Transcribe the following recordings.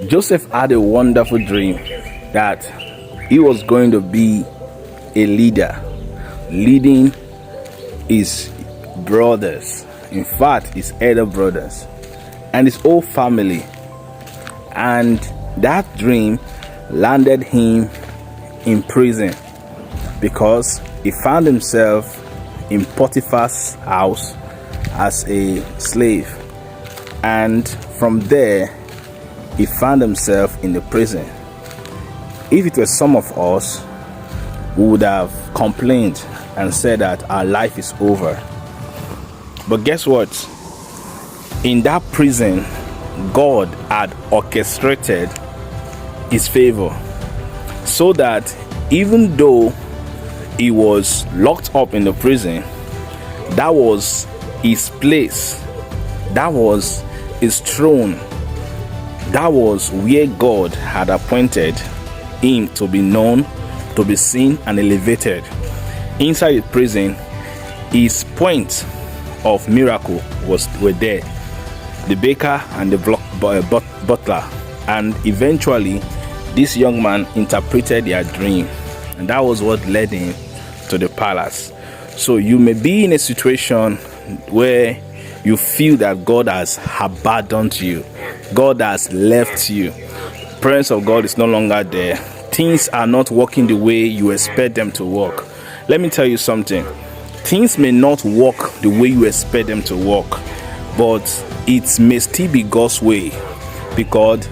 Joseph had a wonderful dream that he was going to be a leader, leading his brothers, in fact his elder brothers and his whole family. And that dream landed him in prison because he found himself in Potiphar's house as a slave, and from there he found himself in the prison. If it was some of us, we would have complained and said that our life is over. But guess what? In that prison, God had orchestrated his favor so that even though he was locked up in the prison, that was his place, that was his throne, that was where God had appointed him to be known, to be seen and elevated. Inside the prison, his point of miracle were there, the baker and the butler. And eventually this young man interpreted their dream, and that was what led him to the palace. So you may be in a situation where you feel that God has abandoned you, God has left you, presence of God is no longer there, things are not working the way you expect them to work. Let me tell you something. Things may not work the way you expect them to work, but it may still be God's way, because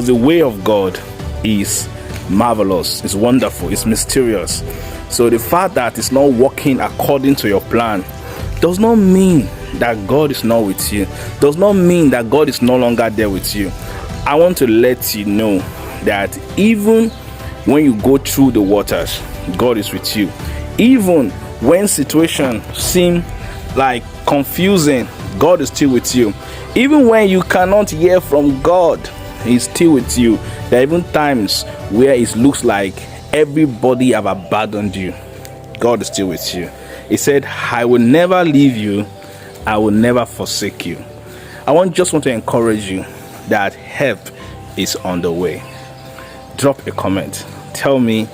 the way of God is marvelous, it's wonderful, it's mysterious. So the fact that it's not working according to your plan does not mean that God is not with you, does not mean that God is no longer there with you. I want to let you know that even when you go through the waters, God is with you. Even when situations seem like confusing, God is still with you. Even when you cannot hear from God, He's still with you. There are even times where it looks like everybody have abandoned you, God is still with you. He said, I will never leave you, I will never forsake you. I just want to encourage you that help is on the way. Drop a comment, tell me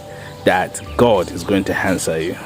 that God is going to answer you.